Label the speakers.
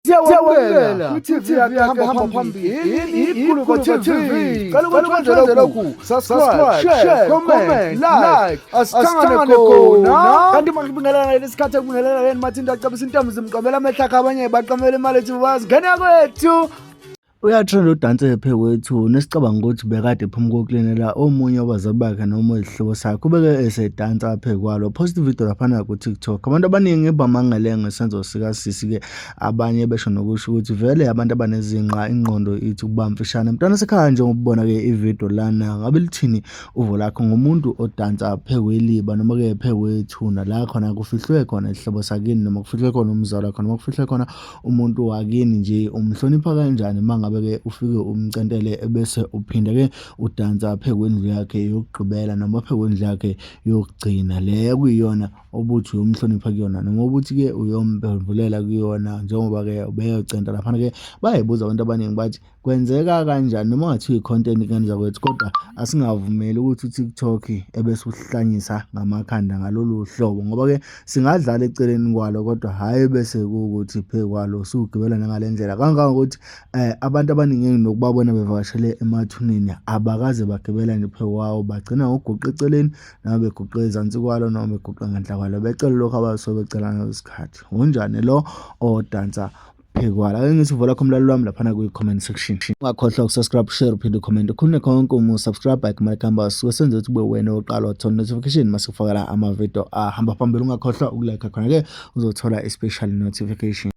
Speaker 1: Siyawamukela ku-TV yakhe hamba phambili iGuluva TV. Cela ukuthi wenze lokhu, subscribe, share, comment, like, asihlangane khona. Kanti manje kubingelela lesikhathi ekubingelela yena mathinta acabisa intombi zimqomela amehla akhe abanye baqamela imali ethi bazingena kwethu.
Speaker 2: Uyathanda udanse phewethu nesicabanga ukuthi bekade phuma kokulinela omunye wabazali bakhe noma isihlobo sakhe ubeke esedansa phekwalo post video lapha ku TikTok. Abantu abaningi bamangele ngesenzo sika sisi ke abanye besho nokusho ukuthi vele abantu abanezinqa ingqondo ithi kubamfishana mntana sekhaya nje ngokubona ke ivideo lana ngabe lithini uvo lakho ngomuntu odansa phekweliba noma ke phewethuna la khona kufihlwe khona isihlobo sakini noma kufihlwe khona umzali wakhe noma kufihlwe khona umuntu wakini nje umhlonipha kanjani manga ke ufike umcentele ebese uphinde ke udansa phekwendlu yakhe yokugqibela noma phekwendlu yakhe yokugcina le kuyiyona obuthi uyomhlonipha kuyona noma ukuthi ke uyompemvulela kuyona njengoba ke ubeyocenta lapha ke bayibuza abantu abaningi bathi kwenzeka kanjani noma ngathi icontent kanza kwethu kodwa asingavumeli ukuthi uTikTok ebese uhlanyisa ngamakhanda ngalolu hlobo ngoba ke singadlala eceleni kwalo kodwa hayi bese ukuthi phekwalo sugibela ngalendlela kangaka ukuthi abantu abaningi nokubabona bevakashele emathuneni abakaze bagibela nje phekwawo bagcina ngoguqa eceleni noma beguqa ezansi kwalo noma beguqa ngenhla kwalo becela lokho abasobecelana ngesikhathi unjani lo odansa phekwala ake ngithi uvola khomlalo wami lapha ku comment section ungakhohlwa ukusubscribe share uphinde comment khona konke subscribe like malikamba senze ukuthi ube wena oqala uthola notification masifakela ama video ahamba phambili ungakhohlwa ukulike khona ke uzothola i special notification.